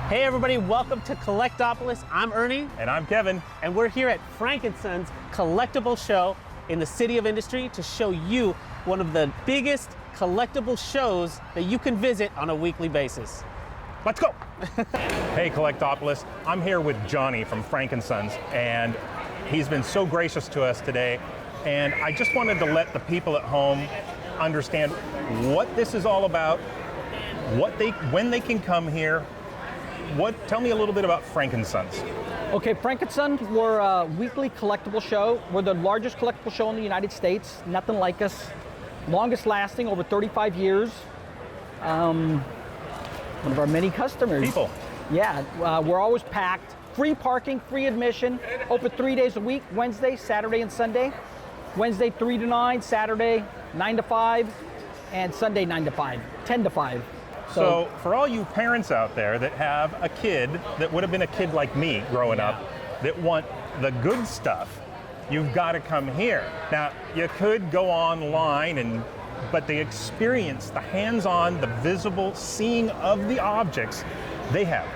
Hey everybody, welcome to Collectopolis. I'm Ernie. And I'm Kevin. And we're here at Frank & Son's Collectible Show in the City of Industry to show you one of the biggest collectible shows that you can visit on a weekly basis. Let's go. Hey Collectopolis, I'm here with Johnny from Frank & Sons, and he's been so gracious to us today. And I just wanted to let the people at home understand what this is all about, when they can come here. Tell me a little bit about Frank & Sons. Okay, Frank & Sons, we're a weekly collectible show. We're the largest collectible show in the United States. Nothing like us. Longest lasting, over 35 years. One of our many customers. People. Yeah, we're always packed. Free parking, free admission. Open 3 days a week, Wednesday, Saturday, and Sunday. Wednesday, 3 to 9, Saturday, 9 to 5, and Sunday, 9 to 5, 10 to 5. So for all you parents out there that have a kid that would have been a kid like me growing up that want the good stuff, you've got to come here. Now, you could go online, but the experience, the hands-on, the visible seeing of the objects, they have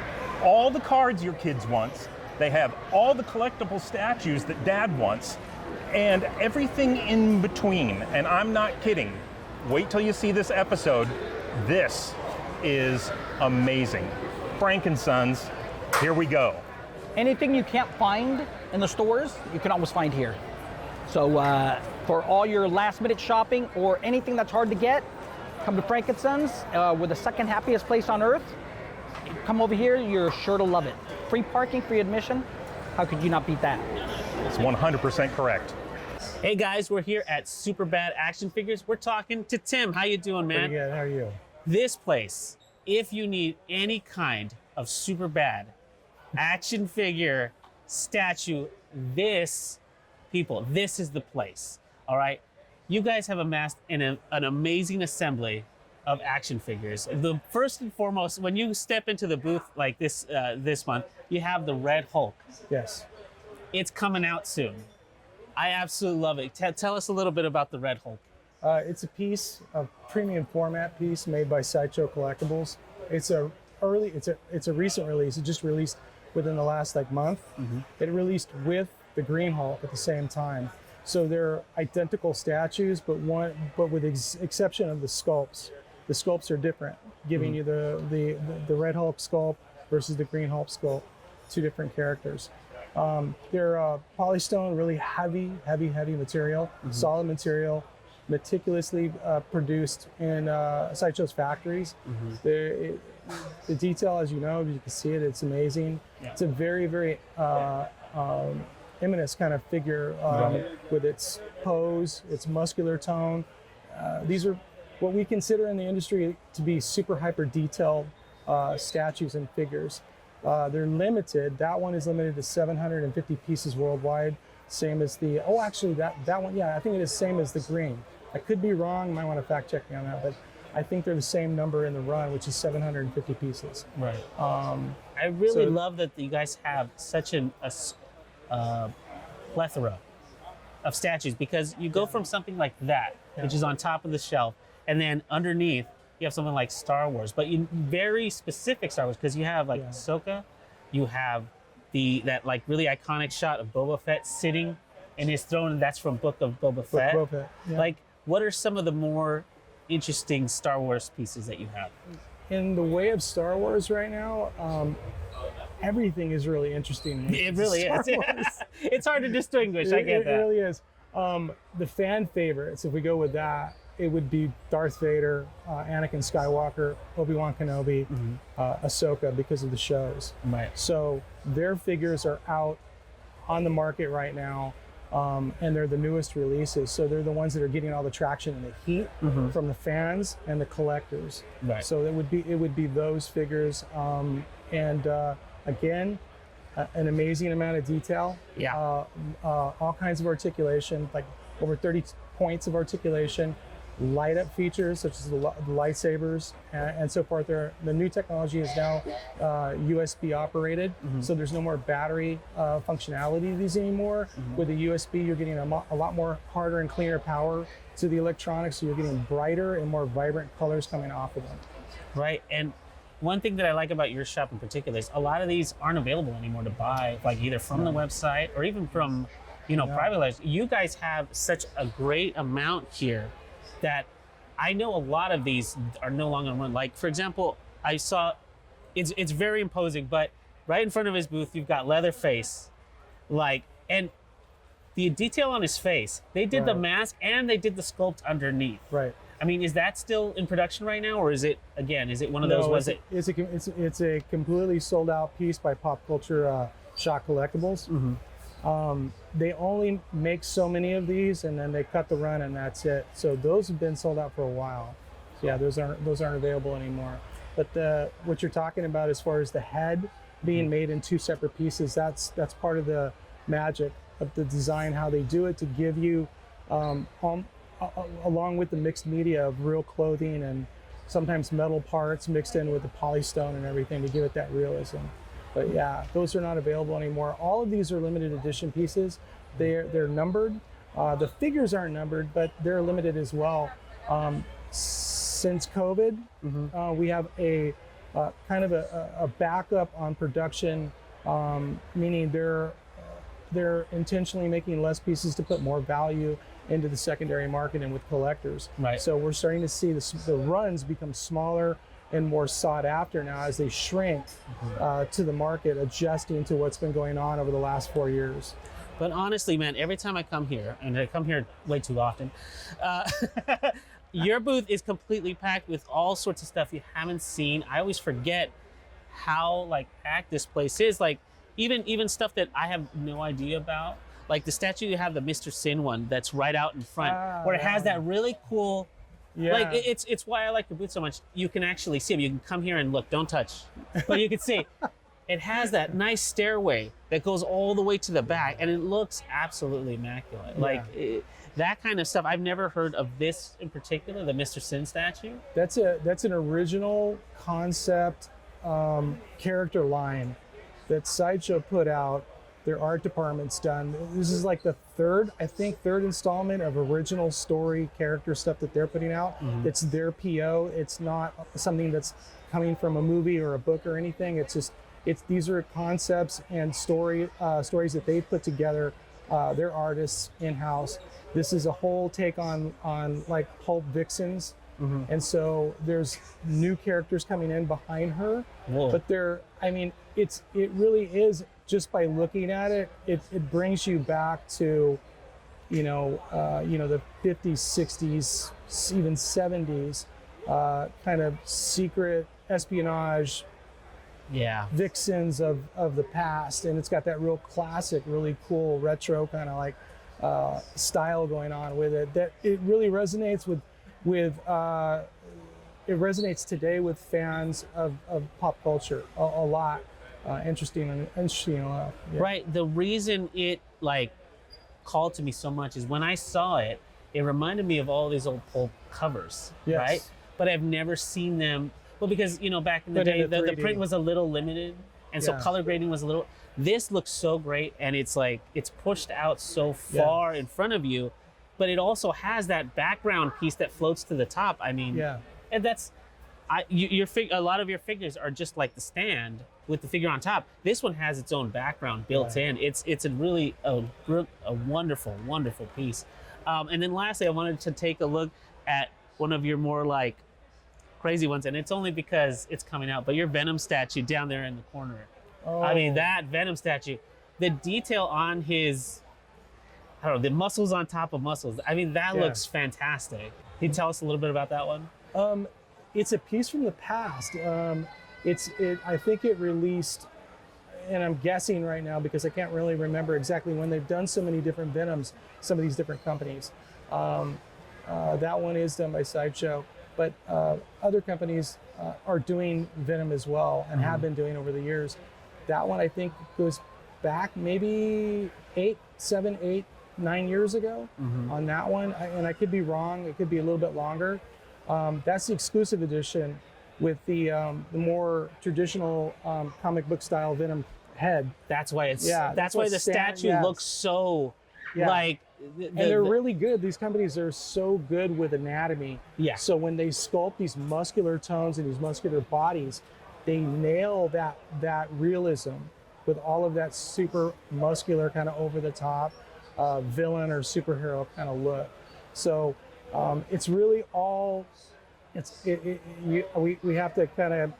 all the cards your kids want, they have all the collectible statues that Dad wants, and everything in between. And I'm not kidding. Wait till you see this episode. This is amazing. Frank & Sons, here we go. Anything you can't find in the stores, you can always find here. So for all your last minute shopping or anything that's hard to get, come to Frank & Sons. We're the second happiest place on earth. Come over here, you're sure to love it. Free parking, free admission. How could you not beat that? It's 100% correct. Hey guys, we're here at Super Bad Action Figures. We're talking to Tim. How you doing, man? Pretty good, how are you? This place, if you need any kind of super bad action figure, statue, this is the place, all right? You guys have amassed an amazing assembly of action figures. The first and foremost, when you step into the booth like this this month, you have the Red Hulk. Yes. It's coming out soon. I absolutely love it. Tell us a little bit about the Red Hulk. It's a piece, a premium format piece made by Sideshow Collectibles. It's a recent release. It just released within the last month. Mm-hmm. It released with the Green Hulk at the same time. So they're identical statues, but with the exception of the sculpts. The sculpts are different, giving you the Red Hulk sculpt versus the Green Hulk sculpt, two different characters. They're polystone, really heavy material, solid material, meticulously produced in Sideshow's factories. Mm-hmm. The detail, as you know, you can see it, it's amazing. Yeah. It's a very, very eminence kind of figure with its pose, its muscular tone. These are what we consider in the industry to be super hyper detailed statues and figures. They're limited. That one is limited to 750 pieces worldwide. Same as the, that one, yeah, I think it is same as the green. I could be wrong, you might want to fact check me on that, but I think they're the same number in the run, which is 750 pieces. Right. I really love that you guys have such a plethora of statues, because you go from something like that, which is on top of the shelf, and then underneath you have something like Star Wars, but very specific Star Wars, because you have Ahsoka, you have that really iconic shot of Boba Fett sitting in his throne, and that's from Book of Boba Fett. Boba Fett, yeah. What are some of the more interesting Star Wars pieces that you have? In the way of Star Wars right now, everything is really interesting. It really is. It's hard to distinguish. I get that. It really is. The fan favorites, if we go with that, it would be Darth Vader, Anakin Skywalker, Obi-Wan Kenobi, Ahsoka, because of the shows. Right. So their figures are out on the market right now, and they're the newest releases. So they're the ones that are getting all the traction and the heat from the fans and the collectors. Right. So it would be those figures, and again, an amazing amount of detail. Yeah. All kinds of articulation, like over 30 points of articulation. Light up features such as the lightsabers and so forth. The new technology is now USB operated, so there's no more battery functionality of these anymore. With the USB, you're getting a lot more harder and cleaner power to the electronics, so you're getting brighter and more vibrant colors coming off of them. Right, and one thing that I like about your shop in particular is a lot of these aren't available anymore to buy, like either from the website or even from, private labs. You guys have such a great amount here that I know a lot of these are no longer on run. Like, for example, I saw, it's very imposing, but right in front of his booth, you've got Leatherface, and the detail on his face, they did the mask and they did the sculpt underneath. Right. I mean, is that still in production right now, or is it one of those? It's a completely sold out piece by Pop Culture Shock Collectibles. They only make so many of these, and then they cut the run, and that's it. So those have been sold out for a while. So yeah, those aren't available anymore. But what you're talking about, as far as the head being made in two separate pieces, that's part of the magic of the design, how they do it to give you, along with the mixed media of real clothing and sometimes metal parts mixed in with the polystone and everything to give it that realism. But yeah, those are not available anymore. All of these are limited edition pieces. They're numbered. The figures aren't numbered, but they're limited as well. Since COVID, we have a kind of a backup on production, meaning they're intentionally making less pieces to put more value into the secondary market and with collectors. Right. So we're starting to see the runs become smaller and more sought after now as they shrink to the market, adjusting to what's been going on over the last 4 years. But honestly, man, every time I come here, and I come here way too often, your booth is completely packed with all sorts of stuff you haven't seen. I always forget how packed this place is. Like even stuff that I have no idea about. Like the statue you have, the Mr. Sin one, that's right out in front, where it has that really cool. Yeah. Like it's why I like the booth so much. You can actually see them. You can come here and look. Don't touch, but you can see. It has that nice stairway that goes all the way to the back, and it looks absolutely immaculate. Yeah. That kind of stuff. I've never heard of this in particular, the Mr. Sin statue. That's an original concept character line that Sideshow put out. Their art department's done. This is like the third installment of original story character stuff that they're putting out. It's their PO. It's not something that's coming from a movie or a book or anything. These are concepts and stories that they put together. They're artists in-house. This is a whole take on like pulp vixens. And so there's new characters coming in behind her. Whoa. But it really is, just by looking at it, it brings you back to, the 50s, 60s, even 70s, kind of secret espionage vixens of the past. And it's got that real classic, really cool retro kind of style going on with it, that it really resonates with it resonates today with fans of pop culture a lot. Interesting enough. Yeah. Right. The reason it called to me so much is when I saw it, it reminded me of all these old pulp covers. Yes. Right. But I've never seen them. Well, because back in the day, the print was a little limited, and so color grading was a little. This looks so great, and it's pushed out so far in front of you, but it also has that background piece that floats to the top. I mean, and that's. A lot of your figures are just like the stand with the figure on top. This one has its own background built in. It's a really a wonderful, wonderful piece. And then lastly, I wanted to take a look at one of your more crazy ones, and it's only because it's coming out, but your Venom statue down there in the corner. Oh. I mean, that Venom statue, the detail on his, the muscles on top of muscles. I mean, that looks fantastic. Can you tell us a little bit about that one? It's a piece from the past. I think it released, and I'm guessing right now because I can't really remember exactly when. They've done so many different Venoms, some of these different companies. That one is done by Sideshow, but other companies are doing Venom as well and have been doing over the years. That one I think goes back maybe 7, 8, 9 years ago on that one. And I could be wrong. It could be a little bit longer. That's the exclusive edition with the more traditional comic book style Venom head. That's why that's why the statue looks so and they're really good. These companies are so good with anatomy. Yeah. So when they sculpt these muscular tones and these muscular bodies, they nail that realism with all of that super muscular kind of over the top villain or superhero kind of look. So it's really all, we have to kind of,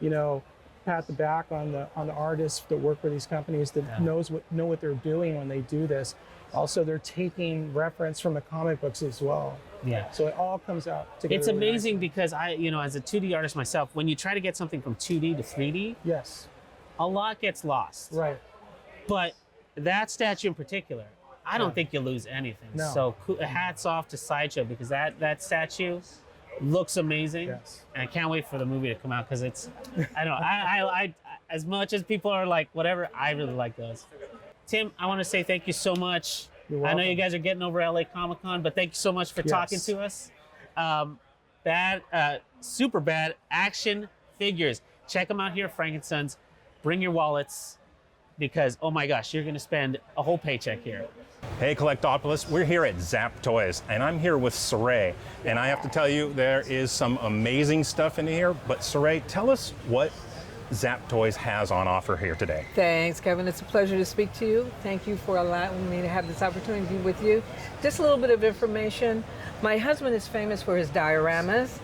you know, pat the back on the artists that work for these companies that know what they're doing when they do this. Also, they're taking reference from the comic books as well. Yeah. So it all comes out together. It's really amazing nicely. because I, you know, as a 2D artist myself, when you try to get something from 2D to 3D, Yes. a lot gets lost. Right. But that statue in particular, I don't think you'll lose anything. No. So hats off to Sideshow because that statue looks amazing. Yes. And I can't wait for the movie to come out because it's, I don't know, I as much as people are like whatever, I really like those. Tim, I want to say thank you so much. You're I know welcome. you guys are getting over LA Comic Con, but thank you so much for talking to us. Super bad action figures. Check them out here at Frankensons. Bring your wallets because, oh my gosh, you're going to spend a whole paycheck here. Hey Collectopolis, we're here at Zap Toys, and I'm here with Saray. And I have to tell you, there is some amazing stuff in here, but Saray, tell us what Zap Toys has on offer here today. Thanks, Kevin. It's a pleasure to speak to you. Thank you for allowing me to have this opportunity with you. Just a little bit of information. My husband is famous for his dioramas.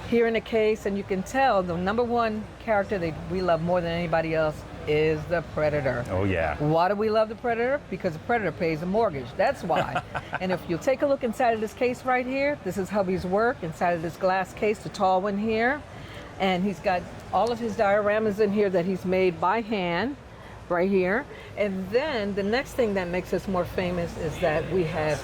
Here in the case, and you can tell the number one character that we love more than anybody else is the Predator. Oh yeah. Why do we love the Predator? Because the Predator pays the mortgage. That's why. And if you'll take a look inside of this case right here, this is hubby's work inside of this glass case, the tall one here. And he's got all of his dioramas in here that he's made by hand, right here. And then the next thing that makes us more famous is that we have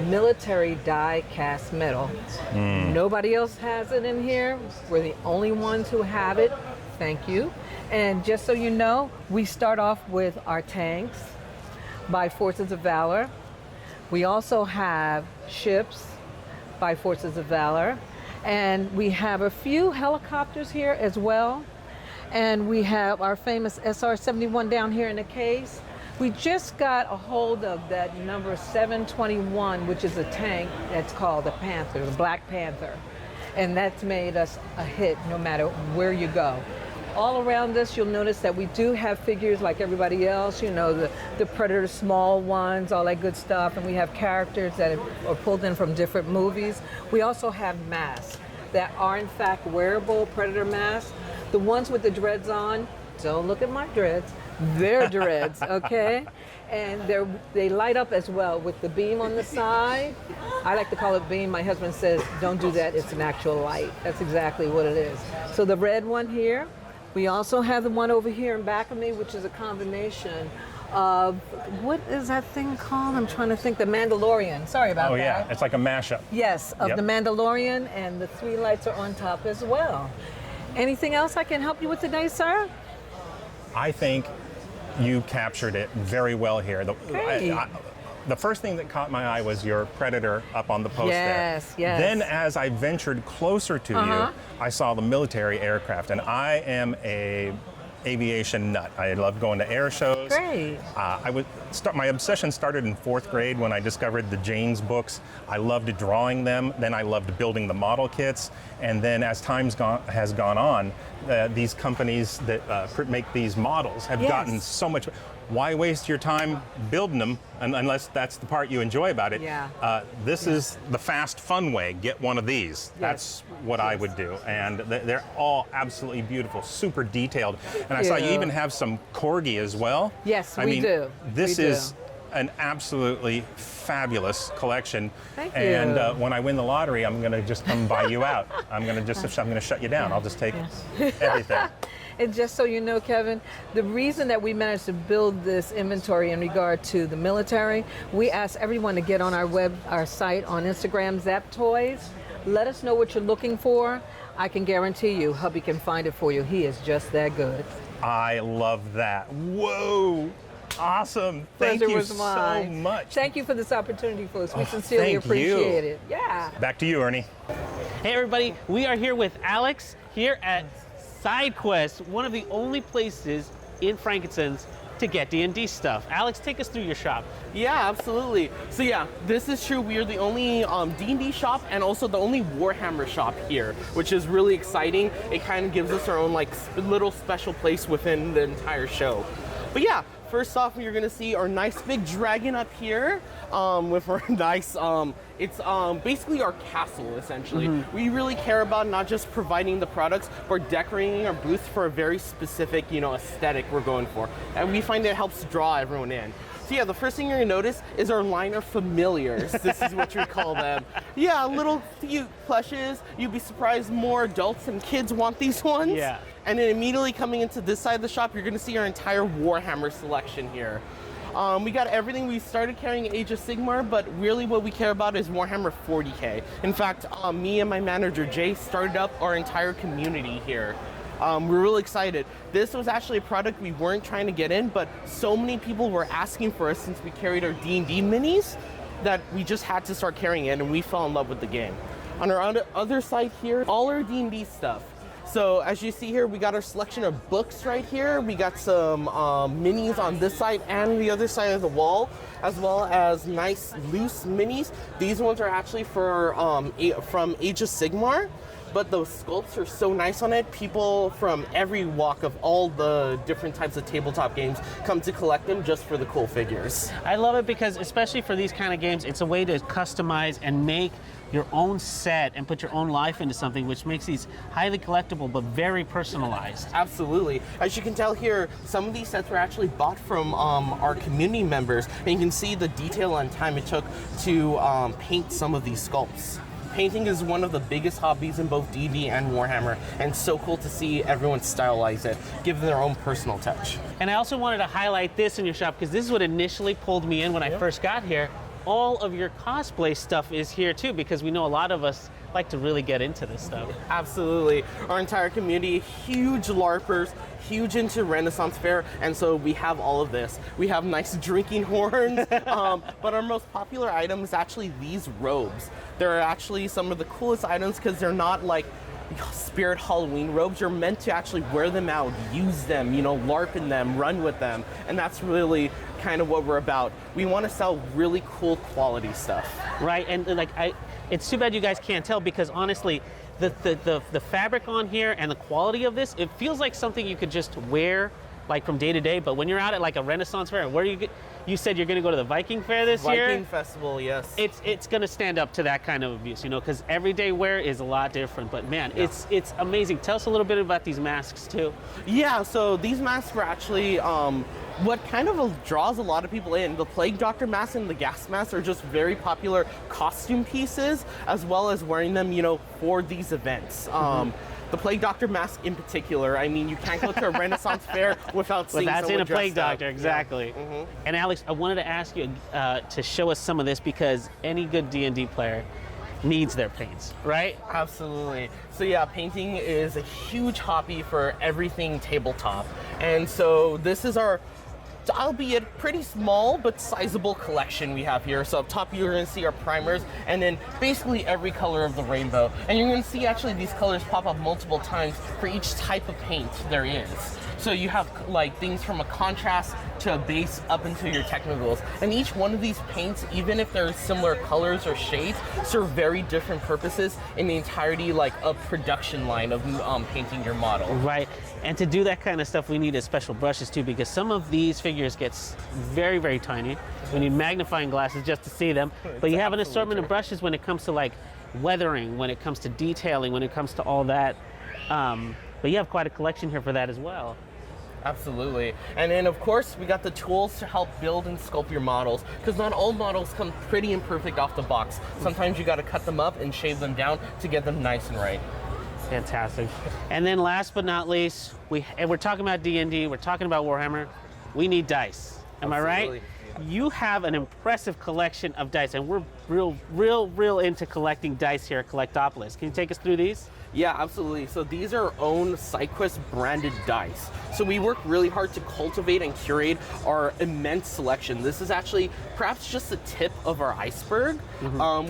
military die cast metal. Nobody else has it in here. We're the only ones who have it. Thank you. And just so you know, we start off with our tanks by Forces of Valor. We also have ships by Forces of Valor. And we have a few helicopters here as well. And we have our famous SR-71 down here in the case. We just got a hold of that number 721, which is a tank that's called the Panther, the Black Panther. And that's made us a hit no matter where you go. All around us, you'll notice that we do have figures like everybody else, you know, the Predator small ones, all that good stuff, and we have characters that are pulled in from different movies. We also have masks that are in fact wearable Predator masks. The ones with the dreads on, don't look at my dreads, they're dreads, okay? And they light up as well with the beam on the side. I like to call it beam. My husband says, don't do that, it's an actual light. That's exactly what it is. So the red one here, we also have the one over here in back of me, which is a combination of, what is that thing called? I'm trying to think, the Mandalorian. Sorry about that. Oh yeah, it's like a mashup. Yes, of the Mandalorian, and the 3 lights are on top as well. Anything else I can help you with today, sir? I think you captured it very well here. Great. The first thing that caught my eye was your Predator up on the post Yes, there. yes. Then as I ventured closer to you, I saw the military aircraft, and I am a aviation nut. I love going to air shows. Great. My obsession started in 4th grade when I discovered the Jane's books. I loved drawing them. Then I loved building the model kits. And then as time has gone on, these companies that make these models have gotten so much. Why waste your time building them unless that's the part you enjoy about it? Yeah. This is the fast, fun way. Get one of these. That's what I would do. And they're all absolutely beautiful, super detailed. And I saw you even have some corgi as well. Yes, I we mean, do. This We do. is an absolutely fabulous collection. Thank and you. when I win the lottery, I'm going to just come buy you out. I'm going to shut you down. I'll just take everything. And just so you know, Kevin, the reason that we managed to build this inventory in regard to the military, we asked everyone to get on our site on Instagram, Zap Toys. Let us know what you're looking for. I can guarantee you, hubby can find it for you. He is just that good. I love that. Whoa. Awesome. Thank Pleasure you was so mine. much. Thank you for this opportunity for us. We sincerely thank appreciate you. it. Yeah. Back to you, Ernie. Hey everybody, we are here with Alex here at SideQuest, one of the only places in Frankensons to get D&D stuff. Alex, take us through your shop. Yeah, absolutely. So yeah, this is true. We are the only D&D shop and also the only Warhammer shop here, which is really exciting. It kind of gives us our own like little special place within the entire show. But yeah, first off, you're gonna see our nice big dragon up here with our nice, it's basically our castle, essentially. We really care about not just providing the products, but decorating our booth for a very specific, aesthetic we're going for. And we find it helps draw everyone in. So yeah, the first thing you're gonna notice is our line of familiars. This is what we call them. Yeah, little cute plushes. You'd be surprised more adults and kids want these ones. Yeah. And then immediately coming into this side of the shop, you're gonna see our entire Warhammer selection here. We got everything. We started carrying Age of Sigmar, but really what we care about is Warhammer 40K. In fact, me and my manager, Jay, started up our entire community here. We're really excited. This was actually a product we weren't trying to get in, but so many people were asking for us since we carried our D&D minis that we just had to start carrying it, and we fell in love with the game. On our other side here, all our D&D stuff. So as you see here, we got our selection of books right here. We got some minis on this side and the other side of the wall, as well as nice loose minis. These ones are actually for from Age of Sigmar, but those sculpts are so nice on it. People from every walk of all the different types of tabletop games come to collect them just for the cool figures. I love it because, especially for these kind of games, it's a way to customize and make your own set and put your own life into something, which makes these highly collectible but very personalized. Absolutely. As you can tell here, some of these sets were actually bought from our community members, and you can see the detail and time it took to paint some of these sculpts. Painting is one of the biggest hobbies in both D&D and Warhammer, and it's so cool to see everyone stylize it, give them their own personal touch. And I also wanted to highlight this in your shop because this is what initially pulled me in when I first got here. All of your cosplay stuff is here too, because we know a lot of us like to really get into this stuff. Absolutely. Our entire community, huge LARPers, huge into Renaissance Fair, and so we have all of this. We have nice drinking horns, but our most popular item is actually these robes. They're actually some of the coolest items because they're not like Spirit Halloween robes. You're meant to actually wear them out, use them, LARP in them, run with them, and that's really kind of what we're about. We want to sell really cool quality stuff. Right, and it's too bad you guys can't tell because honestly, the fabric on here and the quality of this, it feels like something you could just wear like from day to day, but when you're out at like a Renaissance fair, where you said you're going to go to the Viking fair this year? Viking Festival, yes. It's going to stand up to that kind of abuse, because everyday wear is a lot different. But man, yeah. It's amazing. Tell us a little bit about these masks too. Yeah, so these masks were actually what kind of draws a lot of people in. The Plague Doctor mask and the gas mask are just very popular costume pieces, as well as wearing them, for these events. The Plague Doctor mask in particular, I mean, you can't go to a Renaissance fair without seeing someone in a dressed Plague up. Doctor, exactly. Yeah. And Alex, I wanted to ask you to show us some of this because any good D&D player needs their paints, right? Absolutely. So yeah, painting is a huge hobby for everything tabletop. And so this is our, albeit pretty small but sizable collection we have here. So up top you're going to see our primers and then basically every color of the rainbow. And you're going to see actually these colors pop up multiple times for each type of paint there is. So you have like things from a contrast to a base up into your technicals. And each one of these paints, even if they're similar colors or shades, serve very different purposes in the entirety like a production line of painting your model. Right. And to do that kind of stuff, we need special brushes too, because some of these figures get very, very tiny. We need magnifying glasses just to see them. But you have an assortment of brushes when it comes to like weathering, when it comes to detailing, when it comes to all that. But you have quite a collection here for that as well. Absolutely. And then of course we got the tools to help build and sculpt your models, because not all models come pretty imperfect off the box. Sometimes you got to cut them up and shave them down to get them nice and right. Fantastic. And then last but not least, we're talking about D&D, we're talking about Warhammer, we need dice. Am I right? You have an impressive collection of dice, and we're real into collecting dice here at Collectopolis. Can you take us through these? Yeah, absolutely. So these are our own SideQuest branded dice. So we work really hard to cultivate and curate our immense selection. This is actually perhaps just the tip of our iceberg.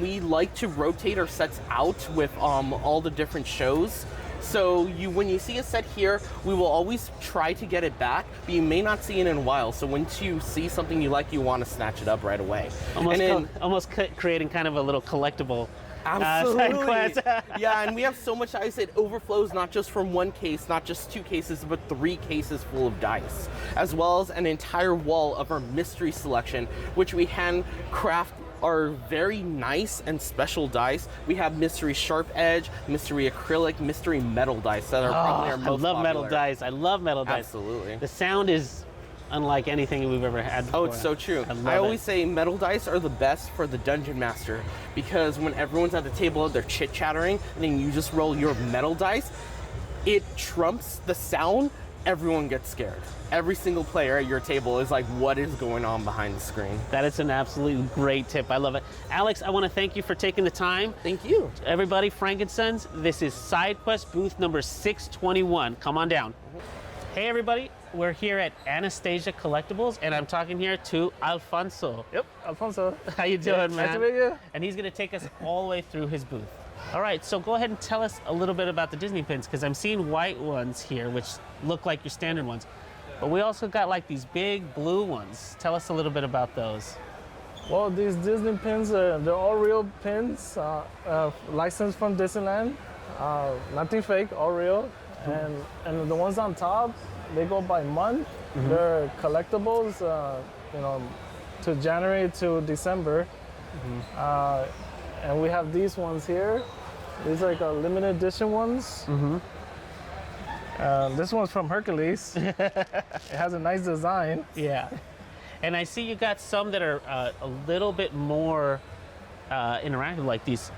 We like to rotate our sets out with all the different shows. So when you see a set here, we will always try to get it back, but you may not see it in a while. So once you see something you like, you want to snatch it up right away. Almost creating kind of a little collectible. Absolutely. Yeah, and we have so much dice, it overflows not just from one case, not just 2 cases, but 3 cases full of dice, as well as an entire wall of our mystery selection, which we handcraft are very nice and special dice. We have mystery sharp edge, mystery acrylic, mystery metal dice that are probably our most I love popular. metal dice. I love metal dice. Absolutely. The sound is unlike anything we've ever had before. Oh, it's so true. I always say metal dice are the best for the dungeon master, because when everyone's at the table, they're chit-chattering, and then you just roll your metal dice, it trumps the sound, everyone gets scared. Every single player at your table is like, what is going on behind the screen? That is an absolutely great tip. I love it. Alex, I want to thank you for taking the time. Thank you. Everybody, Frankenstein's, this is SideQuest booth number 621. Come on down. Hey everybody, we're here at Anastasia Collectibles, and I'm talking here to Alfonso. Yep, Alfonso. How you doing, man? Nice to meet you. And he's gonna take us all the way through his booth. All right, so go ahead and tell us a little bit about the Disney pins, because I'm seeing white ones here, which look like your standard ones. But we also got like these big blue ones. Tell us a little bit about those. Well, these Disney pins, they're all real pins, licensed from Disneyland. Nothing fake, all real. And the ones on top, they go by month. They're collectibles, to January to December. And we have these ones here. These are like limited edition ones. This one's from Hercules. It has a nice design. Yeah. And I see you got some that are a little bit more interactive, like these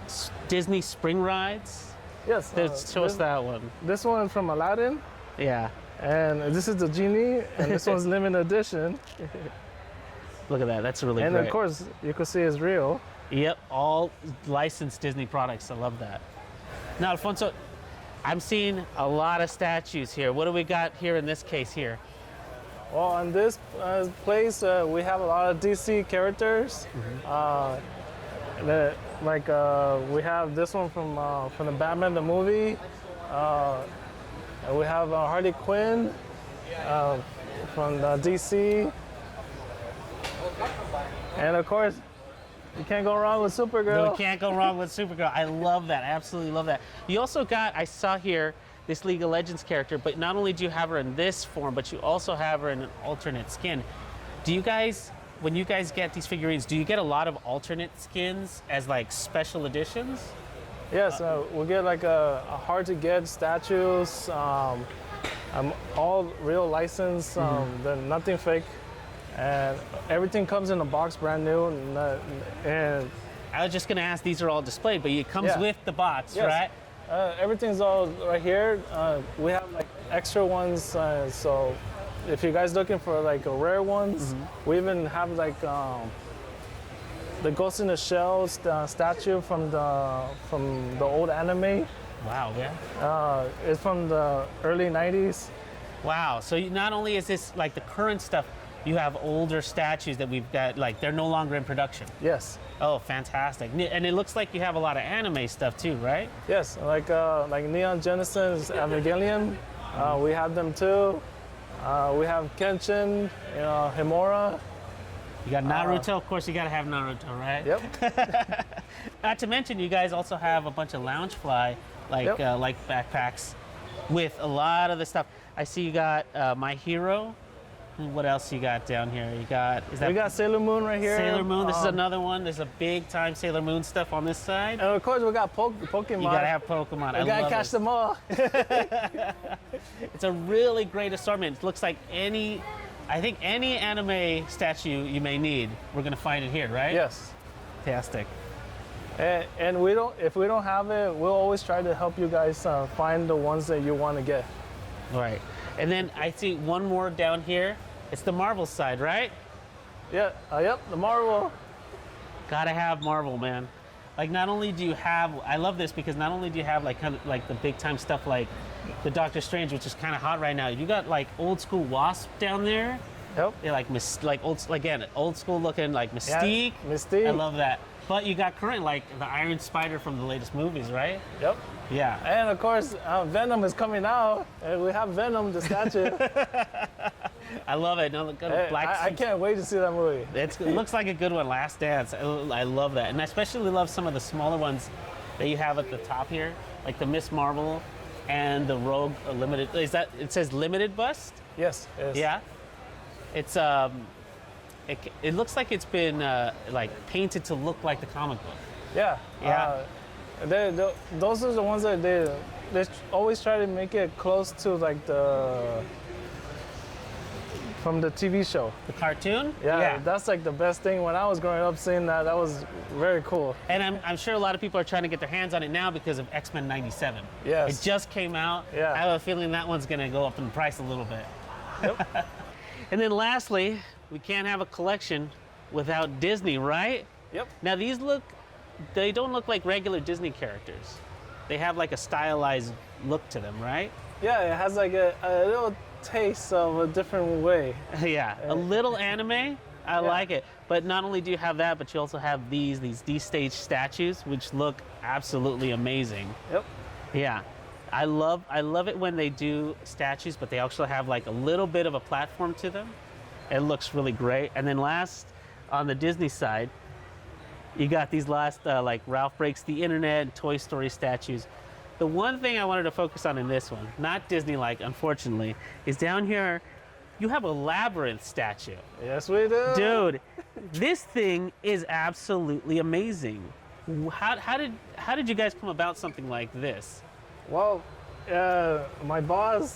Disney spring rides. Yes. Show us that one. This one is from Aladdin. Yeah. And this is the genie, and this one's limited edition. Look at that. That's really And great. of course, you can see it's real. Yep, all licensed Disney products. I love that. Now, Alfonso, I'm seeing a lot of statues here. What do we got here in this case here? Well, in this place, we have a lot of DC characters. We have this one from the Batman the movie. And we have Harley Quinn from the DC. And of course, you can't go wrong with Supergirl. No, we can't go wrong with Supergirl. I love that. Absolutely love that. You also got, I saw here, this League of Legends character, but not only do you have her in this form, but you also have her in an alternate skin. Do you guys, when you guys get these figurines, do you get a lot of alternate skins as like special editions? Yes, we get like a hard to get statues, all real license, they're nothing fake. And everything comes in a box brand new. And I was just gonna ask, these are all displayed, but it comes with the box, yes. right? Everything's all right here. We have like extra ones, so if you guys looking for like rare ones, we even have like the Ghost in the Shell statue from the old anime. Wow, yeah. It's from the early 90s. Wow, so not only is this like the current stuff, you have older statues that we've got, like they're no longer in production. Yes. Oh, fantastic. And it looks like you have a lot of anime stuff too, right? Yes, like Neon Genesis, Evangelion, we have them too. We have Kenshin, Himura. You got Naruto, of course you gotta have Naruto, right? Yep. Not to mention you guys also have a bunch of Loungefly, like like backpacks with a lot of the stuff. I see you got My Hero. What else you got down here? You got, we got Sailor Moon right here. Sailor Moon, this is another one. There's a big time Sailor Moon stuff on this side. And of course we got Pokemon. You gotta have Pokemon. We gotta catch them all. It's a really great assortment. It looks like I think any anime statue you may need, we're gonna find it here, right? Yes. Fantastic. And if we don't have it, we'll always try to help you guys find the ones that you want to get. Right. And then I see one more down here. It's the Marvel side, right? Yeah. Yep. The Marvel. Gotta have Marvel, man. Like, not only do you have, I love this because not only do you have like kind of like the big time stuff like the Doctor Strange, which is kind of hot right now. You got like old school Wasp down there. Yep. Yeah, like old school looking, like Mystique. Mystique. I love that. But you got current, like the Iron Spider from the latest movies, right? Yep. Yeah. And of course, Venom is coming out, and we have Venom, the statue. I love it. No, look at the black. I can't wait to see that movie. It looks like a good one. Last Dance. I love that, and I especially love some of the smaller ones that you have at the top here, like the Miss Marvel and the Rogue limited. Is that it says limited bust? Yes. Yeah. It's it looks like it's been like painted to look like the comic book. Yeah. Yeah. Those are the ones that they always try to make it close to like from the TV show. The cartoon? Yeah, that's like the best thing. When I was growing up seeing that, that was very cool. And I'm sure a lot of people are trying to get their hands on it now because of X-Men 97. Yes. It just came out. Yeah. I have a feeling that one's going to go up in price a little bit. Yep. And then lastly, we can't have a collection without Disney, right? Yep. Now they don't look like regular Disney characters. They have like a stylized look to them, right? Yeah, it has like a little taste of a different way. Yeah, a little anime. I like it. But not only do you have that, but you also have these de-staged statues, which look absolutely amazing. Yep. Yeah, I love it when they do statues, but they actually have like a little bit of a platform to them. It looks really great. And then last, on the Disney side, you got these last like Ralph Breaks the Internet and Toy Story statues. The one thing I wanted to focus on in this one, not Disney-like, unfortunately, is down here, you have a Labyrinth statue. Yes, we do. Dude, this thing is absolutely amazing. How did you guys come about something like this? Well, my boss,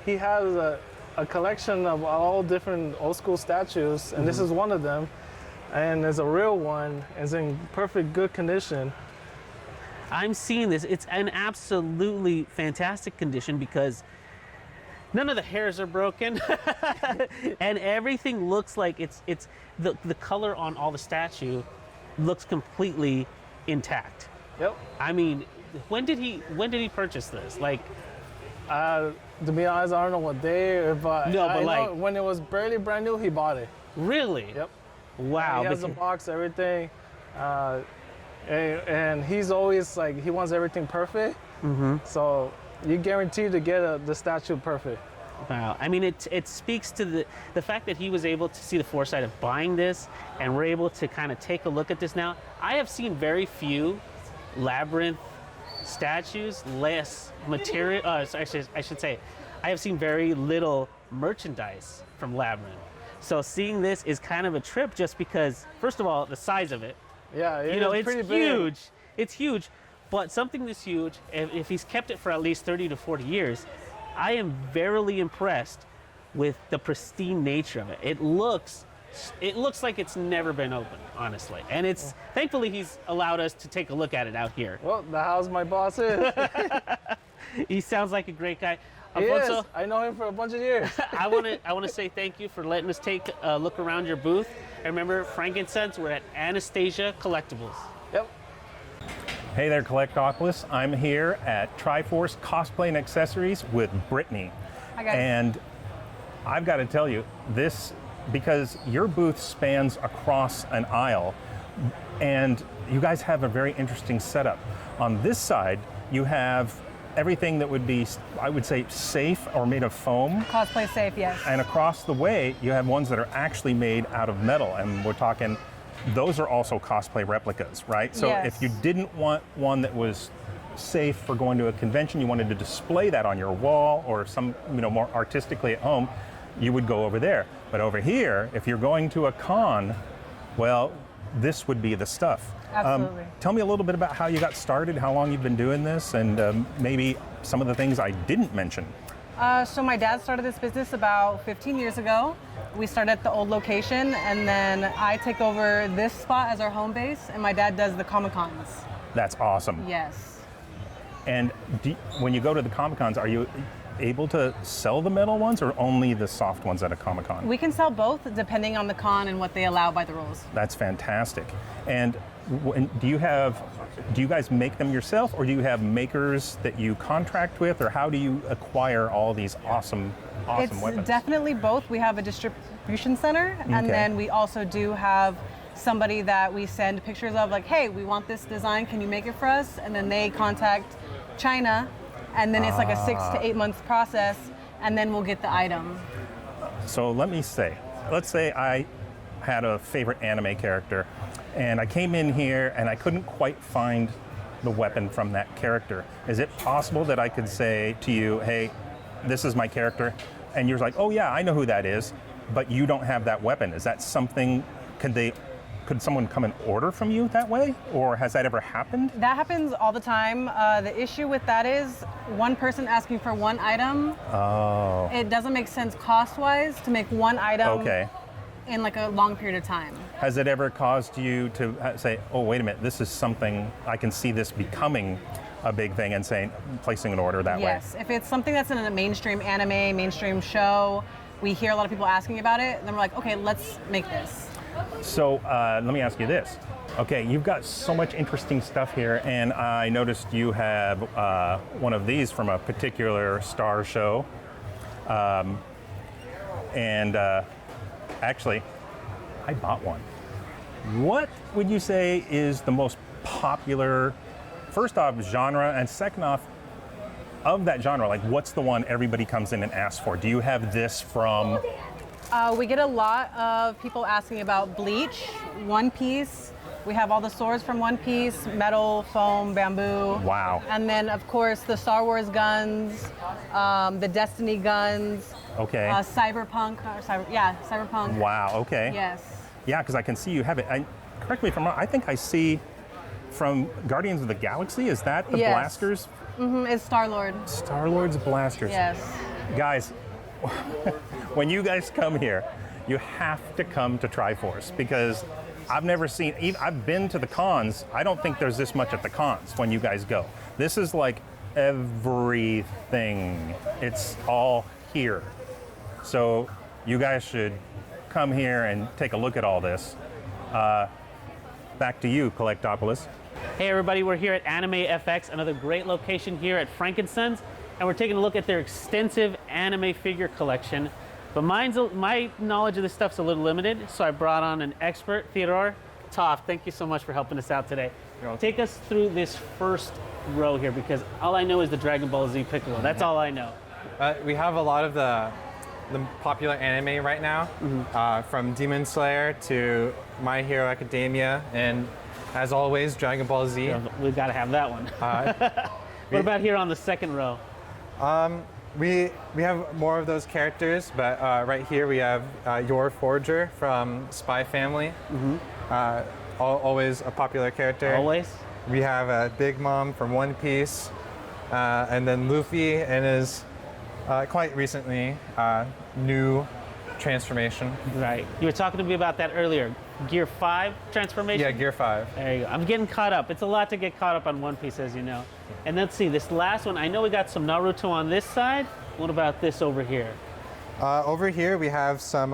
he has a collection of all different old school statues, and this is one of them. And it's a real one. It's in perfect good condition. I'm seeing this. It's an absolutely fantastic condition because none of the hairs are broken, and everything looks like it's the color on all the statue looks completely intact. Yep. I mean, when did he purchase this? Like, to be honest, I don't know what day, but No, but I like- know when it was barely brand new, he bought it. really? Yep. Wow. He has the box, everything, and he's always like he wants everything perfect. So you guaranteed to get the statue perfect. Wow. I mean, it speaks to the fact that he was able to see the foresight of buying this, and we're able to kind of take a look at this now. I have seen very few Labyrinth statues, less material. I should say, I have seen very little merchandise from Labyrinth. So seeing this is kind of a trip, just because, first of all, the size of it. Yeah, It's pretty huge. big. It's huge. But something this huge, if he's kept it for at least 30 to 40 years, I am verily impressed with the pristine nature of it. It looks like it's never been opened, honestly. And it's thankfully he's allowed us to take a look at it out here. Well, the house my boss is. He sounds like a great guy. He is. Alfonso, I know him for a bunch of years. I want to say thank you for letting us take a look around your booth. And remember, Frankincense, we're at Anastasia Collectibles. Yep. Hey there, Collectopolis. I'm here at Triforce Cosplay and Accessories with Brittany. Hi, guys. And I've got to tell you, this, because your booth spans across an aisle, and you guys have a very interesting setup. On this side, you have everything that would be, I would say, safe or made of foam. Cosplay safe, yes. And across the way, you have ones that are actually made out of metal. And we're talking, those are also cosplay replicas, right? So Yes. if you didn't want one that was safe for going to a convention, you wanted to display that on your wall or some, more artistically at home, you would go over there. But over here, if you're going to a con, well, this would be the stuff. Absolutely. Tell me a little bit about how you got started, how long you've been doing this, and maybe some of the things I didn't mention. So my dad started this business about 15 years ago. We started at the old location, and then I take over this spot as our home base, and my dad does the Comic-Cons. That's awesome. Yes. And when you go to the Comic-Cons, are you able to sell the metal ones or only the soft ones at a Comic-Con? We can sell both depending on the con and what they allow by the rules. That's fantastic. And do you guys make them yourself, or do you have makers that you contract with, or how do you acquire all these awesome It's weapons? definitely both. We have a distribution center. And then we also do have somebody that we send pictures of, like, hey, we want this design, can you make it for us? And then they contact China, and then it's like a 6 to 8 month process, and then we'll get the item. So let's say I had a favorite anime character, and I came in here and I couldn't quite find the weapon from that character. Is it possible that I could say to you, hey, this is my character, and you're like, oh yeah, I know who that is, but you don't have that weapon? Is that something, could someone come and order from you that way? Or has that ever happened? That happens all the time. The issue with that is one person asking for one item. Oh. It doesn't make sense cost-wise to make one item in like a long period of time. Has it ever caused you to say, oh, wait a minute, this is something, I can see this becoming a big thing, and placing an order that way? Yes, if it's something that's in a mainstream anime, mainstream show, we hear a lot of people asking about it, then we're like, okay, let's make this. So let me ask you this. Okay, you've got so much interesting stuff here, and I noticed you have one of these from a particular Star show. Actually, I bought one. What would you say is the most popular, first off, genre, and second off, of that genre? Like, what's the one everybody comes in and asks for? Do you have this from? We get a lot of people asking about Bleach, One Piece. We have all the swords from One Piece, metal, foam, bamboo. Wow. And then, of course, the Star Wars guns, the Destiny guns. Okay. Cyberpunk. Cyberpunk. Wow, okay. Yes. Yeah, because I can see you have it. Correct me if I'm wrong, I think I see from Guardians of the Galaxy, is that the blasters? Mm-hmm, it's Star-Lord. Star-Lord's blasters. Yes. Guys, when you guys come here, you have to come to Triforce, because I've never seen, I've been to the cons, I don't think there's this much at the cons when you guys go. This is like everything. It's all here. So you guys should come here and take a look at all this. Back to you, Collectopolis. Hey everybody, we're here at Anime FX, another great location here at Frankenstein's, and we're taking a look at their extensive anime figure collection. But my knowledge of this stuff's a little limited, so I brought on an expert, Theodore Toft. Thank you so much for helping us out today. Take us through this first row here, because all I know is the Dragon Ball Z Piccolo. That's all I know. We have a lot of the popular anime right now, from Demon Slayer to My Hero Academia, and as always, Dragon Ball Z. We've got to have that one. What about here on the second row? We have more of those characters, but right here we have Yor Forger from Spy Family. Always a popular character. Always? We have Big Mom from One Piece, and then Luffy and his quite recently new transformation. Right. You were talking to me about that earlier. Gear 5 transformation? Yeah, Gear 5. There you go. I'm getting caught up. It's a lot to get caught up on One Piece, as you know. And let's see, this last one, I know we got some Naruto on this side. What about this over here? Over here we have some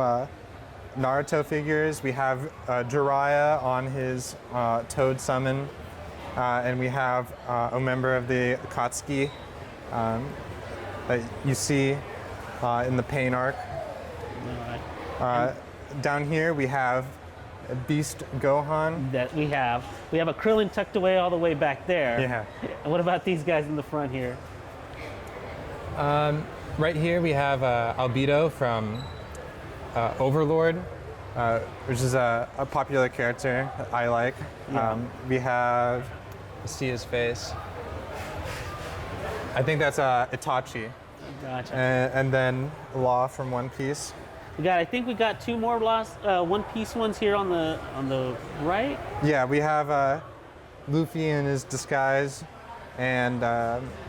Naruto figures. We have Jiraiya on his Toad summon. And we have a member of the Akatsuki that you see in the Pain arc. Down here we have Beast Gohan. That we have. We have a Krillin tucked away all the way back there. Yeah. And what about these guys in the front here? Right here we have Albedo from Overlord, Which is a popular character that I like. Yeah. We have, see his face. I think that's Itachi. Gotcha. And then Law from One Piece. I think we got two more One Piece ones here on the right. Yeah, we have Luffy in his disguise, and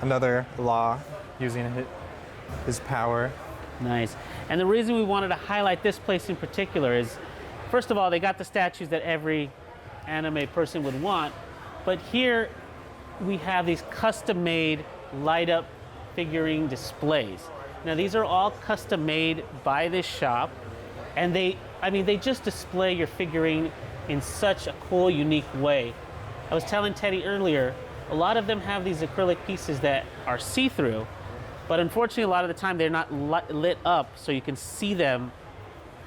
another Law using his power. Nice. And the reason we wanted to highlight this place in particular is, first of all, they got the statues that every anime person would want, but here we have these custom-made light-up figurine displays. Now these are all custom-made by this shop, and they just display your figurine in such a cool, unique way. I was telling Teddy earlier, a lot of them have these acrylic pieces that are see-through, but unfortunately a lot of the time they're not lit up so you can see them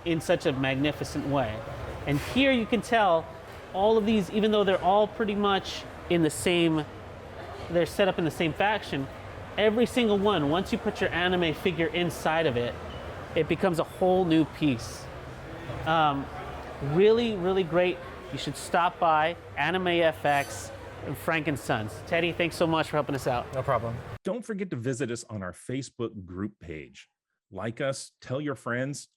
in such a magnificent way. And here you can tell all of these, even though they're all pretty much in the same, they're set up in the same faction, every single one, once you put your anime figure inside of it, it becomes a whole new piece. Really, really great. You should stop by Anime FX and Frank & Sons. Teddy, thanks so much for helping us out. No problem. Don't forget to visit us on our Facebook group page. Like us, tell your friends.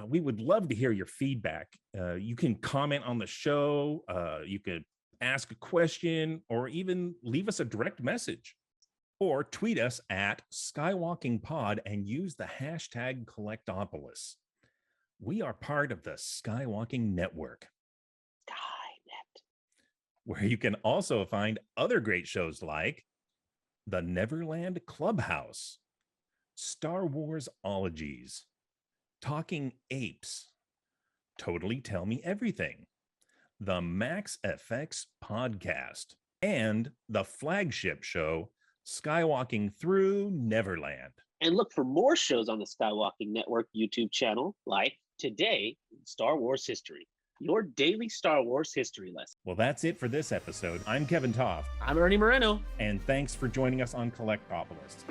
We would love to hear your feedback. You can comment on the show, you could ask a question, or even leave us a direct message. Or tweet us at SkywalkingPod and use the hashtag Collectopolis. We are part of the Skywalking Network, Skynet, where you can also find other great shows like the Neverland Clubhouse, Star Wars Ologies, Talking Apes, Totally Tell Me Everything, the Max FX Podcast, and the flagship show, Skywalking Through Neverland. And look for more shows on the Skywalking Network YouTube channel, like Today in Star Wars History, your daily Star Wars history lesson. Well, that's it for this episode. I'm Kevin Toff. I'm Ernie Moreno. And thanks for joining us on Collectopolis.